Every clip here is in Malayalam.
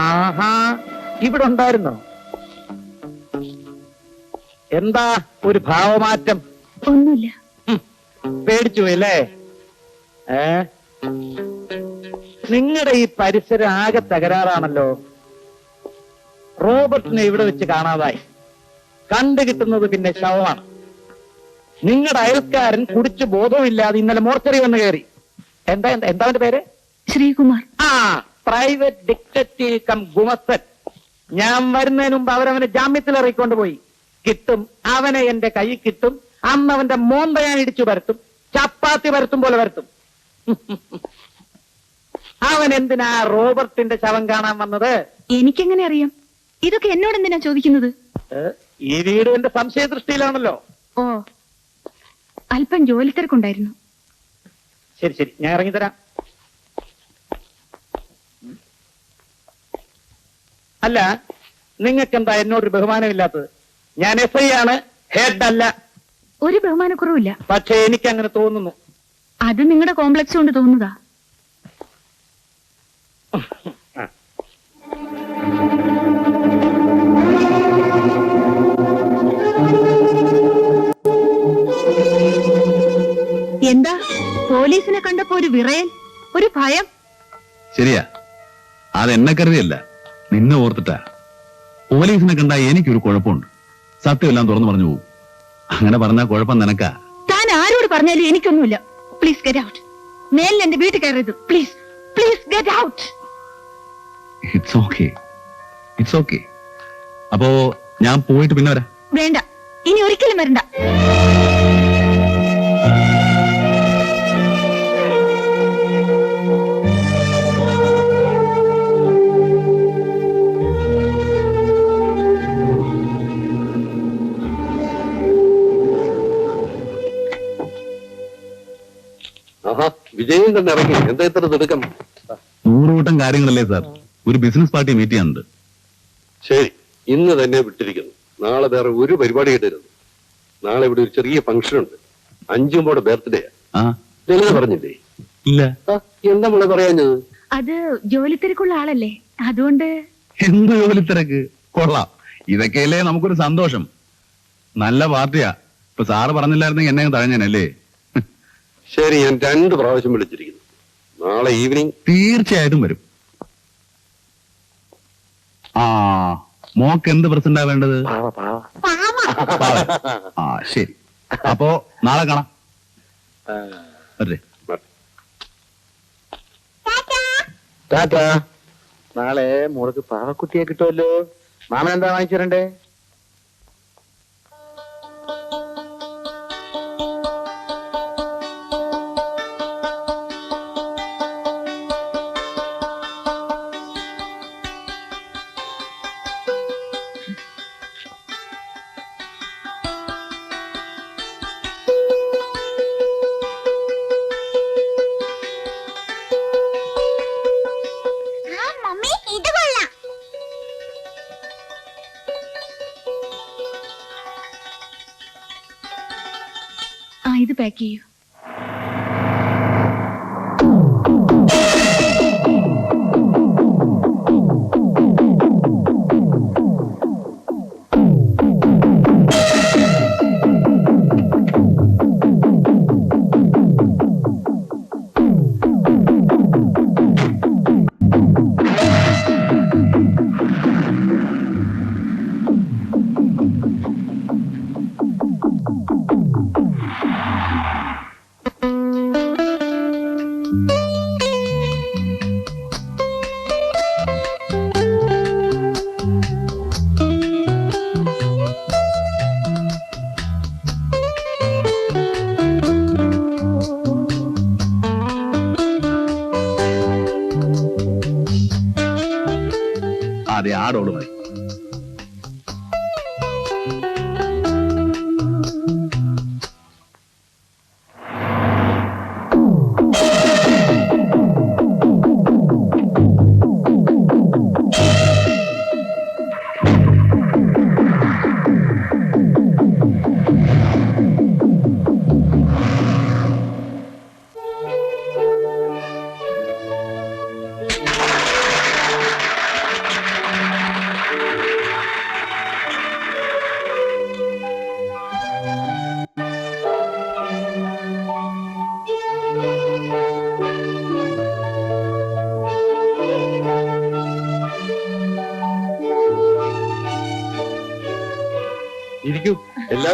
ആഹാ, ഇവിടെ ഉണ്ടായിരുന്നോ? എന്താ ഒരു ഭാവമാറ്റം? ഒന്നുമില്ല. പേടിച്ചു പോയല്ലേ? നിങ്ങളുടെ ഈ പരിസരം ആകെ തകരാറാണല്ലോ. റോബർട്ടിനെ ഇവിടെ വെച്ച് കാണാതായി. കണ്ടു കിട്ടുന്നത് പിന്നെ ശവമാണ്. നിങ്ങളുടെ അയൽക്കാരൻ കുടിച്ചു ബോധവുമില്ലാതെ ഇന്നലെ മോർച്ചറി വന്ന് കയറി. എന്താ അവന്റെ പേര്? ശ്രീകുമാർ. ആ, പ്രൈവറ്റ് ഡിറ്റക്റ്റീവ് കം ഗുമസ്തൻ. ഞാൻ വരുന്നതിന് മുമ്പ് അവരവനെ ജാമ്യത്തിൽ ഇറക്കിക്കൊണ്ട് പോയി. കിട്ടും, അവനെ എന്റെ കൈ കിട്ടും. അന്ന് അവന്റെ മോന്ത ഞാൻ ഇടിച്ചു വരത്തും, ചപ്പാത്തി വരത്തും പോലെ വരത്തും. അവൻ എന്തിനാ റോബർട്ടിന്റെ ശവം കാണാൻ വന്നത്? എനിക്കെങ്ങനെ അറിയാം? ഇതൊക്കെ എന്നോട് എന്തിനാ ചോദിക്കുന്നത്? ഈ വീട് എന്റെ സംശയ ദൃഷ്ടിയിലാണല്ലോ. ഓ, അല്പം ജോലി തിരക്കുണ്ടായിരുന്നു. ശരി ശരി, ഞാൻ ഇറങ്ങിത്തരാം. അല്ല, നിങ്ങൾക്കെന്താ എന്നോടൊരു ബഹുമാനമില്ലാത്തത്? ഞാൻ SI ആണ്, ഹെഡ് അല്ല. ഒരു ബഹുമാനക്കുറവില്ല. പക്ഷേ എനിക്ക് അങ്ങനെ തോന്നുന്നു. അത് നിങ്ങളുടെ കോംപ്ലക്സ് കൊണ്ട് തോന്നുന്നതാ. എന്താ പോലീസിനെ കണ്ടപ്പോ ഒരു വിറയൽ, ഒരു ഭയം? ശരിയാ, അതെന്നെ കരുതിയല്ല, നിന്നെ ഓർത്തിട്ടാ. പോലീസിനെ കണ്ടാ എനിക്കൊരു കുഴപ്പമുണ്ട്. സത്യമെല്ലാം തുറന്നു പറഞ്ഞു പോകും. അങ്ങനെ പറഞ്ഞാൽ കുഴപ്പം നിനക്കാ. താൻ ആരോട് പറഞ്ഞാലും എനിക്കൊന്നുമില്ല. Please get out. മേലിൽ എന്റെ വീട്ടിൽ കയറരുത്. Please please get out. It's okay, it's okay. അപ്പോ ഞാൻ പോയിട്ട് പിന്നെ വരാം. വേണ്ട, ഇനി ഒരിക്കലും വരണ്ട. വിജയം തന്നെ ഇറങ്ങി. എന്താ ഇത്ര തിടുക്കം? 100 കൂട്ടം കാര്യങ്ങളല്ലേ സാർ. ഒരു ബിസിനസ് പാർട്ടി മീറ്റ് ചെയ്യാനുണ്ട്. ശരി, ഇന്ന് തന്നെ വിട്ടിരിക്കുന്നു. നാളെ വേറെ ഒരു പരിപാടി ഇടരുത്. നാളെ ഇവിടെ ഒരു ചെറിയ ഫംഗ്ഷൻ ഉണ്ട്. 5 ബർത്ത്ഡേ. ലളിത പറഞ്ഞില്ലേ? ഇല്ല. എന്താ നമ്മളെ പറയാഞ്ഞത്? അത് ജോലി തിരക്കുള്ള ആളല്ലേ, അതുകൊണ്ട്. എന്ത് ജോലി തിരക്ക്? കൊള്ളാം, ഇതൊക്കെയല്ലേ നമുക്കൊരു സന്തോഷം. നല്ല പാർട്ടിയാ. ഇപ്പൊ സാറ് പറഞ്ഞില്ലായിരുന്നെങ്കിൽ എന്നെ തഴഞ്ഞനല്ലേ. ശരി, ഞാൻ 2 പ്രാവശ്യം വിളിച്ചിരിക്കുന്നു. നാളെ ഈവനിങ് തീർച്ചയായിട്ടും വരും. ആ, മോക്ക് എന്ത് പ്രസന്റാ വേണ്ടത്? ആ ശരി, അപ്പോ നാളെ കാണാം. നാളെ മോൾക്ക് പാവക്കുട്ടിയെ കിട്ടുമല്ലോ. മാമൻ എന്താ വാങ്ങിച്ചു തരണ്ടേ? ഇത് പാക്ക് ചെയ്യൂ. അതെ, ആടോട് മതി.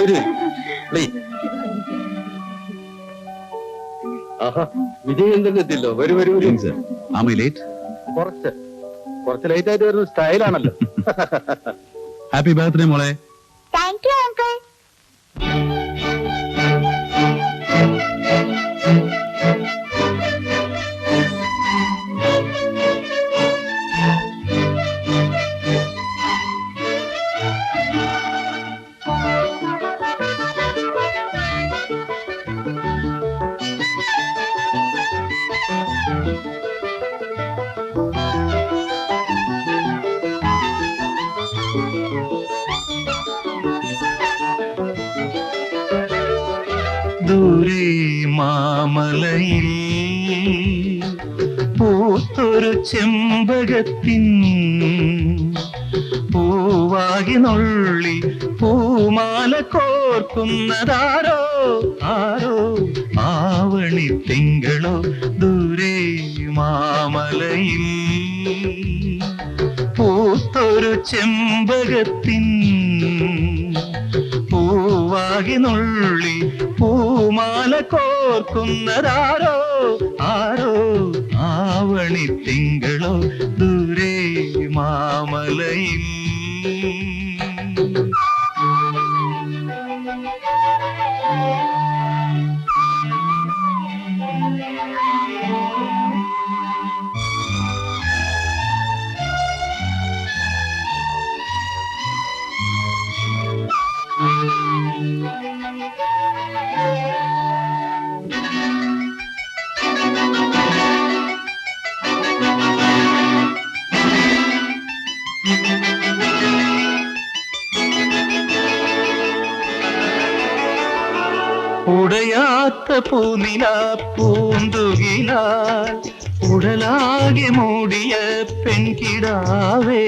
എല്ലാവരും പ്ലീസ്. ആഹാ, വിജയൻ തന്നെ എത്തില്ലോ. വരൂ വരൂ വരൂ. Sir am I late? കുറച്ച് ലേറ്റ് ആയിട്ട് വരുന്ന സ്റ്റൈലാണല്ലോ. ഹാപ്പി ബർത്ത്ഡേ മോളെ. Thank you uncle. ദൂരെ മാമലയിൽ പൂത്തൊരു ചെമ്പകത്തിൻ പൂവാകി നുള്ളി പൂമാല കോർക്കുന്നതാരോ ആരോ ആവണി തിങ്കളോ. ദൂരെ മാമലയിൽ പൂത്തൊരു ചെമ്പകത്തിൻ പൂവാകി നുള്ളി പൂമാല കോർക്കുന്നതാരോ ആരോ ആവണി തിങ്കളോ. ദൂരെ മാമലയിൽ. ഉടയാത്ത പൂനില പൂന്തുകിലാൽ ഉടലാകെ മൂടിയ പെൺകിടാവേ,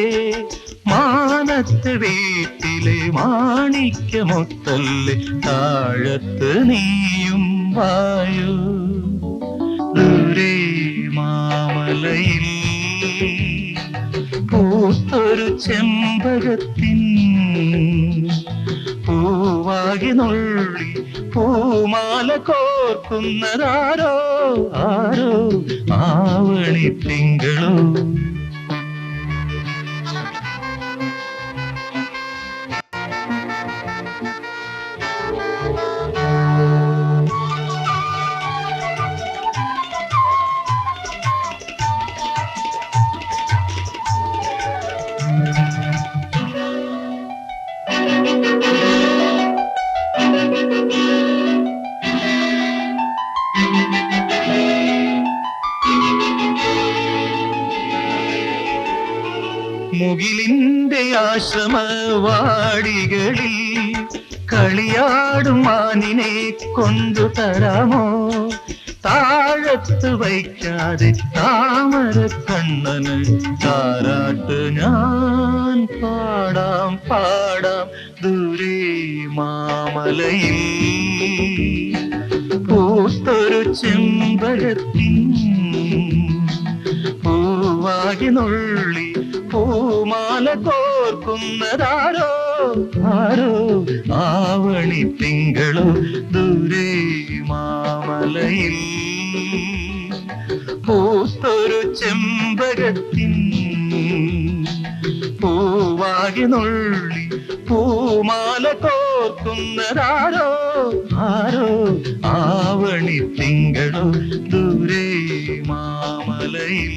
മാനത്ത് വീട്ടിലെ മാണിക്യമൊത്തല്ലേ താഴത്ത് നീയും വായു. ദൂരെ മാമലയിൽ പൂത്തൊരു ചെമ്പകത്തിൻ പൂവാകി നുള്ളി പൂമാല കോർക്കുന്നതാരോ ആരോ ആവണി തിങ്കളോ. മുകിലിന്റെ ആശ്രമവാടികളിൽ കളിയാടും മാനിനെ കൊണ്ടുതരാമോ? താഴത്ത് വയ്ക്കാതെ താമര കണ്ണന് താരാട്ട് ഞാൻ പാടാം പാടാം. ദൂരെ മാമലയിൽ പൂത്തൊരു ചെമ്പകത്തിൻ പൂവാകി നുള്ളി പൂമാല കോർക്കുന്നതാരോ ആരോ ആവണി തിങ്കളോ. ദൂരെ മാമലയിൽ പൂത്തൊരു ചെമ്പകത്തിൻ പൂവാകി നുള്ളി പൂമാല കോർക്കുന്നതാരോ ആരോ ആവണി തിങ്കളോ. ദൂരെ മാമലയിൽ.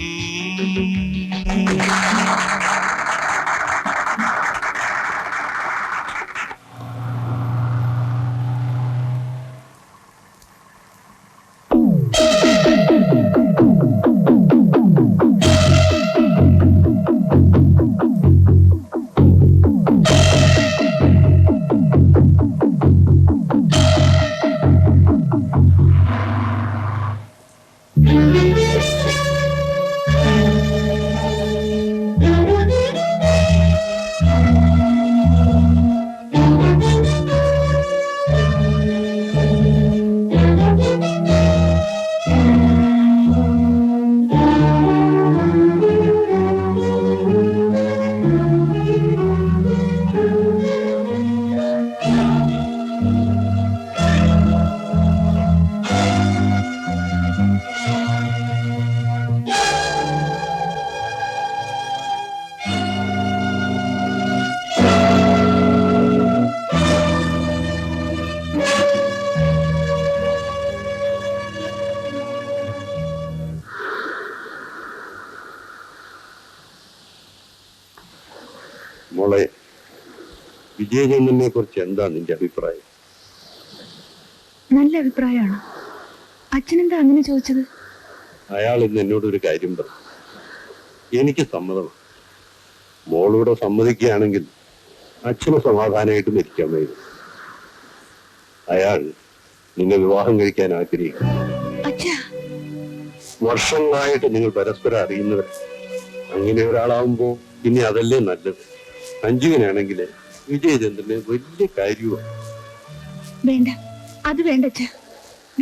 വിജയചന്ദ്രനെ കുറിച്ച് എന്താ നിന്റെ അഭിപ്രായം? നല്ല അഭിപ്രായമാണ്. അച്ഛനെന്താ അങ്ങനെ ചോദിച്ചത്? അയാൾ ഇന്ന് എന്നോടൊരു കാര്യം പറഞ്ഞു. എനിക്ക് സമ്മതമാണ്. മോളൂടെ സമ്മതിക്കുകയാണെങ്കിൽ അച്ഛന് സമാധാനമായിട്ട് മരിക്കാമായിരുന്നു. അയാൾ നിന്നെ വിവാഹം കഴിക്കാൻ ആഗ്രഹിക്കുന്നു. അച്ഛാ, വർഷങ്ങളായിട്ട് നിങ്ങൾ പരസ്പരം അറിയുന്നവർ. അങ്ങനെ ഒരാളാവുമ്പോ പിന്നെ അതല്ലേ നല്ലത്. അഞ്ജുവിനാണെങ്കിൽ വിജയചന്ദ്രന് വലിയ കാര്യമാണ്. വേണ്ട, അത് വേണ്ട അച്ഛാ.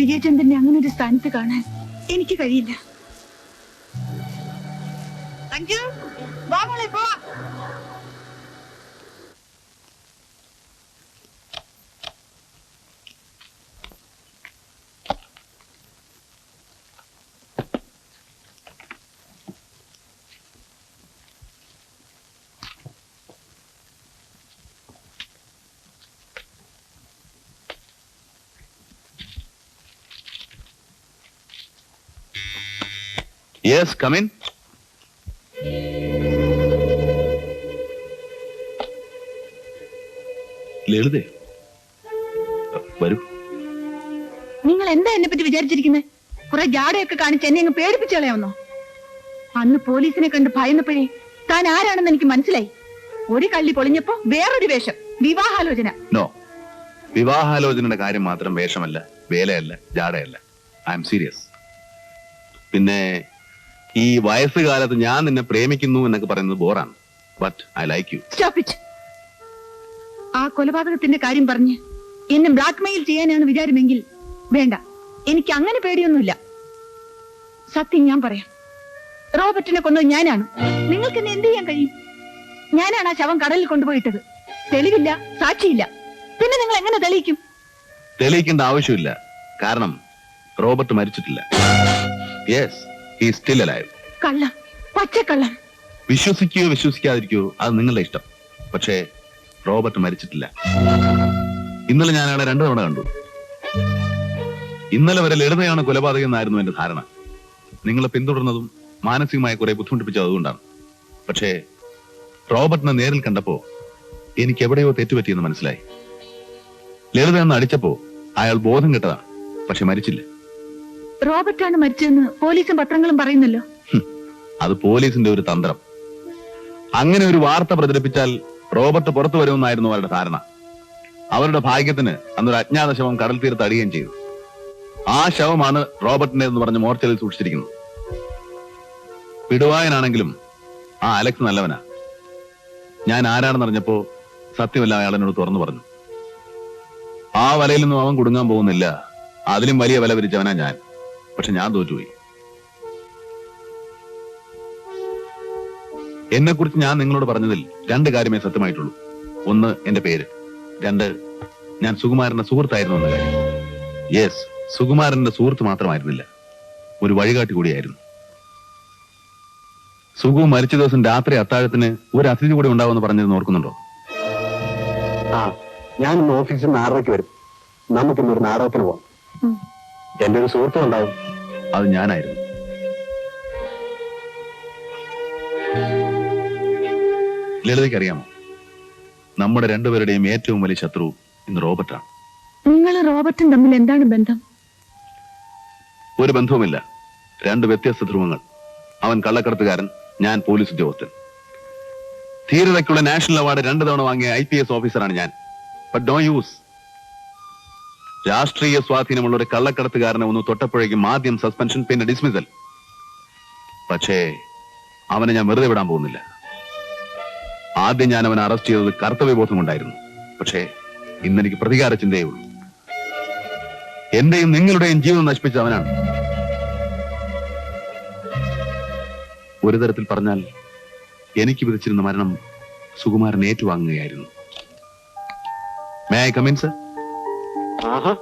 വിജയചന്ദ്രനെ അങ്ങനെ ഒരു സ്ഥാനത്ത് കാണാൻ എനിക്ക് കഴിയില്ല. അഞ്ജു, വാ മോളെ, പോ. Yes, come in. ലളിതേ, വരൂ. നിങ്ങൾ എന്താ എന്നെ പറ്റി വിചാരിച്ചിരിക്കുന്നത്? കുറെ ജാടയൊക്കെ കാണിച്ച് എന്നെ അങ്ങ് പേടിപ്പിച്ചു കളയാവുന്നോ? അന്ന് പോലീസിനെ കണ്ട് ഭയന്നപ്പോഴേ താൻ ആരാണെന്ന് എനിക്ക് മനസ്സിലായി. ഒരു കള്ളി പൊളിഞ്ഞപ്പോ വേറൊരു വേഷം, വിവാഹാലോചന. നോ, വിവാഹാലോചനയുടെ കാര്യം മാത്രം വേഷമല്ല, വേലയല്ല, ജാടയല്ല. I am serious. പിന്നെ ഈ വയസ്സുകാലത്ത് ഞാൻ നിന്നെ പ്രേമിക്കുന്നു എന്നൊക്കെ പറയുന്നത് ബോറാണ്. But I like you. Stop it. ആ കൊലപാതകത്തിന്റെ കാര്യം പറഞ്ഞ് എന്നെ ബ്ലാക്ക്മെയിൽ ചെയ്യാനാണ് വിചാരമെങ്കിൽ വേണ്ട, എനിക്ക് അങ്ങനെ പേടിയൊന്നുമില്ല. സത്യം ഞാൻ പറയാം, റോബർട്ടിനെ കൊന്നത് ഞാനാണ്. നിങ്ങൾക്ക് എന്നെ എന്ത് ചെയ്യാൻ കഴിയും? ഞാനാണ് ആ ശവം കടലിൽ കൊണ്ടുപോയിട്ടത്. തെളിവില്ല, സാക്ഷിയില്ല. പിന്നെ നിങ്ങൾ എങ്ങനെ തെളിയിക്കും? തെളിയിക്കേണ്ട ആവശ്യമില്ല. കാരണം റോബർട്ട് മരിച്ചിട്ടില്ല. Yes, he is still alive. കള്ളം, പച്ചക്കള്ളം. വിശ്വസിക്കുകയോ വിശ്വസിക്കാതിരിക്കുകയോ അത് നിങ്ങളുടെ ഇഷ്ടം. പക്ഷേ റോബർട്ട് മരിച്ചിട്ടില്ല. ഇന്നലെ ഞാൻ അയാളെ 2 തവണ കണ്ടു. ഇന്നലെ വരെ ലളിതയാണ് കൊലപാതകം എന്നായിരുന്നു എന്റെ ധാരണ. നിങ്ങളെ പിന്തുടർന്നതും മാനസികമായ കുറെ ബുദ്ധിമുട്ടിപ്പിച്ചത് അതുകൊണ്ടാണ്. പക്ഷേ റോബർട്ടിനെ നേരിൽ കണ്ടപ്പോ എനിക്ക് എവിടെയോ തെറ്റുപറ്റിയെന്ന് മനസ്സിലായി. ലളിത എന്ന് അടിച്ചപ്പോ അയാൾ ബോധം കെട്ടതാണ്, പക്ഷെ മരിച്ചില്ല. റോബർട്ടാണ് മരിച്ചതെന്ന് പോലീസും പത്രങ്ങളും പറയുന്നല്ലോ. അത് പോലീസിന്റെ ഒരു തന്ത്രം. അങ്ങനെ ഒരു വാർത്ത പ്രചരിപ്പിച്ചാൽ റോബർട്ട് പുറത്തു വരുമെന്നായിരുന്നു അവരുടെ ധാരണ. അവരുടെ ഭാഗ്യത്തിന് അന്നൊരു അജ്ഞാത ശവം കടൽ തീരത്ത് അടിയുകയും ചെയ്തു. ആ ശവമാണ് റോബർട്ടിന്റെ എന്ന് പറഞ്ഞ് മോർച്ചറിൽ സൂക്ഷിച്ചിരിക്കുന്നത്. വിടുവായനാണെങ്കിലും ആ അലക്സ് നല്ലവനാ. ഞാൻ ആരാണെന്നറിഞ്ഞപ്പോ സത്യമല്ല അയാൾ എന്നോട് തുറന്നു പറഞ്ഞു. ആ വലയിൽ നിന്നും അവൻ കുടുങ്ങാൻ പോകുന്നില്ല. അതിലും വലിയ വില വിരിച്ചവനാ ഞാൻ. പക്ഷെ ഞാൻ തോറ്റുപോയി. എന്നെ കുറിച്ച് ഞാൻ നിങ്ങളോട് പറഞ്ഞതിൽ 2 കാര്യമേ സത്യമായിട്ടുള്ളൂ. 1, എന്റെ പേര്. 2, ഞാൻ സുകുമാരന്റെ സുഹൃത്തായിരുന്നു എന്ന കാര്യം. യെസ്, സുകുമാരന്റെ സുഹൃത്ത് മാത്രമായിരുന്നില്ല, ഒരു വഴികാട്ടി കൂടിയായിരുന്നു. സുഗു മരിച്ച ദിവസം രാത്രി അത്താഴത്തിന് ഒരു അതിഥി കൂടി ഉണ്ടാവുമെന്ന് പറഞ്ഞിരുന്നു, ഓർക്കുന്നുണ്ടോ? ആ, ഞാൻ ഇന്ന് ഓഫീസിൽ നിന്ന് 6:30 വരും. നമുക്കിന്നൊരു നാടകത്തിന് പോവാം. എന്റെ ഒരു സുഹൃത്തും ഉണ്ടാവും. അത് ഞാനായിരുന്നു. ലളിതയ്ക്ക് അറിയാമോ, നമ്മുടെ 2 പേരുടെയും ഏറ്റവും വലിയ ശത്രു ഇന്ന് റോബർട്ടാണ്. നിങ്ങൾ റോബർട്ടും തമ്മിൽ എന്താണ് ബന്ധം? ഒരു ബന്ധവുമില്ല. 2 വ്യത്യസ്ത ധ്രുവങ്ങൾ. അവൻ കള്ളക്കടത്തുകാരൻ, ഞാൻ പോലീസ് ഉദ്യോഗസ്ഥൻ. ധീരതയ്ക്കുള്ള നാഷണൽ അവാർഡ് 2 തവണ വാങ്ങിയ IPS ഓഫീസറാണ് ഞാൻ. But don't use. രാഷ്ട്രീയ സ്വാധീനമുള്ള ഒരു കള്ളക്കടത്തുകാരനെ ഒന്ന് തൊട്ടപ്പോഴേക്കും ആദ്യം സസ്പെൻഷൻ, പിന്നെ ഡിസ്മിസൽ. പക്ഷേ അവനെ ഞാൻ വെറുതെ വിടാൻ പോകുന്നില്ല. ആദ്യം ഞാൻ അവനെ അറസ്റ്റ് ചെയ്തത് കർത്തവ്യബോധം കൊണ്ടായിരുന്നു. പക്ഷേ ഇന്നെനിക്ക് പ്രതികാര ചിന്തയേ ഉള്ളൂ. എന്റെയും നിങ്ങളുടെയും ജീവിതം നശിപ്പിച്ച അവനാണ്. ഒരു തരത്തിൽ പറഞ്ഞാൽ എനിക്ക് വിധിച്ചിരുന്ന മരണം സുകുമാരൻ ഏറ്റുവാങ്ങുകയായിരുന്നു. May I come in, sir? ആഹാ,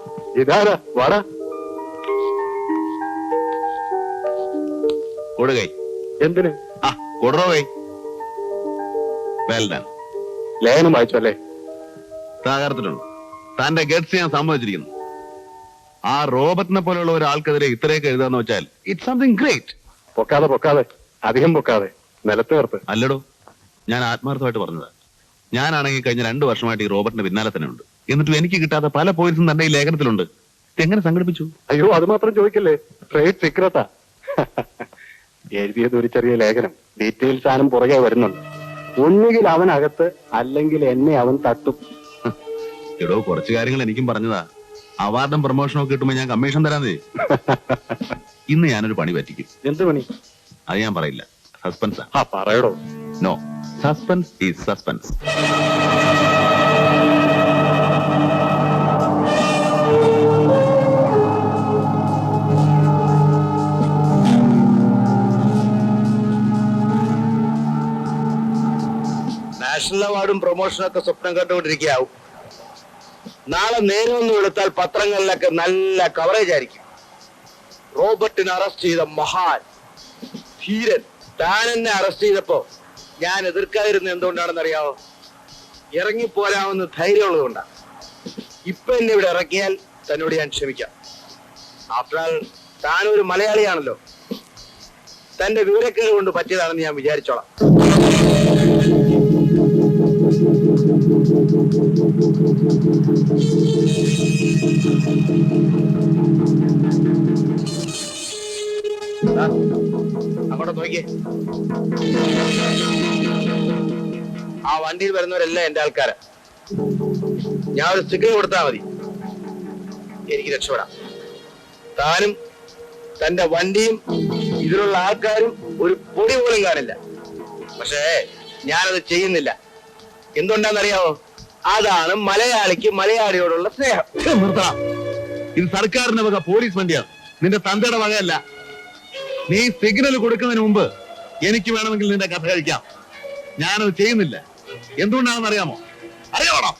ഇതാരാ? വാടാ. കൊടുകൈ. എന്തിന്? ആ, കൊടുറോ കൈ. Well done. ലേഖനം വായിച്ചല്ലേ? തകർത്തിട്ടുണ്ട്. തന്റെ ഗഡ്സ് ഞാൻ സമ്മതിച്ചിരിക്കുന്നു. ആ റോബർട്ടിനെ പോലെയുള്ള ഒരാൾക്കെതിരെ ഇത്രയൊക്കെ എഴുതാന്ന് വെച്ചാൽ ഇറ്റ്സ് സംതിങ് ഗ്രേറ്റ്. പൊക്കാതെ, അധികം പൊക്കാതെ, നിലത്ത് നിർത്ത്. അല്ലടോ, ഞാൻ ആത്മാർത്ഥമായിട്ട് പറഞ്ഞതാ. ഞാനാണെങ്കിൽ കഴിഞ്ഞ 2 വർഷമായിട്ട് ഈ റോബർട്ടിന്റെ പിന്നാലെ തന്നെ ഉണ്ട്. എന്നിട്ടും എനിക്ക് കിട്ടാത്ത പല പോയിന്റ്സും തന്റെ ഈ ലേഖനത്തിലുണ്ട്. എങ്ങനെ സംഘടിപ്പിച്ചു? അയ്യോ അത് മാത്രം ചോദിക്കല്ലേ, ട്രേഡ് സീക്രട്ടാ. എഴുതിയത് ഒരു ചെറിയ ലേഖനം, ഡീറ്റെയിൽസ് ആനും പുറകെ വരുന്നുണ്ട്. ഒന്നുകിൽ അവൻ അകത്ത്, അല്ലെങ്കിൽ എന്നെ അവൻ തട്ടും. എടോ, കുറച്ച് കാര്യങ്ങൾ എനിക്കും പറഞ്ഞതാ. അവാർഡും പ്രൊമോഷനും ഒക്കെ കിട്ടുമ്പോ ഞാൻ കമ്മീഷൻ തരാന്നേ. ഇന്ന് ഞാനൊരു പണി പറ്റിക്കും. എന്ത് പണി? അത് ഞാൻ പറയില്ല, സസ്പെൻസാ. പറയടോ. No, suspense is suspense. National അവാർഡും പ്രൊമോഷനും ഒക്കെ സ്വപ്നം കണ്ടുകൊണ്ടിരിക്കാവും. നാളെ നേരമൊന്ന് വെളുത്താൽ പത്രങ്ങളിലൊക്കെ നല്ല കവറേജ് ആയിരിക്കും. റോബർട്ടിനെ അറസ്റ്റ് ചെയ്ത മഹാൻ ധീരൻ താൻ എന്നെ അറസ്റ്റ് ചെയ്തപ്പോ ഞാൻ എതിർക്കാതിരുന്ന എന്തുകൊണ്ടാണെന്ന് അറിയാമോ? ഇറങ്ങിപ്പോരാമെന്ന് ധൈര്യമുള്ളതുകൊണ്ടാണ്. ഇപ്പൊ എന്നെ ഇവിടെ ഇറക്കിയാൽ തന്നോട് ഞാൻ ക്ഷമിക്കാം. ആഫ്റ്റർ ആൾ താനൊരു മലയാളിയാണല്ലോ. തന്റെ വിവരക്കേട് കൊണ്ട് പറ്റിയതാണെന്ന് ഞാൻ വിചാരിച്ചോളാം. അങ്ങോട്ട് നോക്കിയേ. ആ വണ്ടിയിൽ വരുന്നവരെല്ലാം എന്റെ ആൾക്കാരാ. ഞാൻ ഒരു സിഗ്നൽ കൊടുത്താൽ മതി, എനിക്ക് രക്ഷപ്പെടാം. താനും തന്റെ വണ്ടിയും ഇതിലുള്ള ആൾക്കാരും ഒരു പൊടി പോലും കാണില്ല. പക്ഷേ ഞാനത് ചെയ്യുന്നില്ല. എന്തുകൊണ്ടാണെന്നറിയാമോ? അതാണ് മലയാളിക്ക് മലയാളിയോടുള്ള സ്നേഹം. നിർത്തണം. ഇത് സർക്കാരിന്റെ വക പോലീസ് വണ്ടിയാണ്, നിന്റെ തന്തയുടെ വകയല്ല. നീ സിഗ്നൽ കൊടുക്കുന്നതിന് മുമ്പ് എനിക്ക് വേണമെങ്കിൽ നിന്റെ കഥ കഴിക്കാം. ഞാനത് ചെയ്യുന്നില്ല. എന്തുകൊണ്ടാണെന്ന് അറിയാമോ? അറിയാമോ?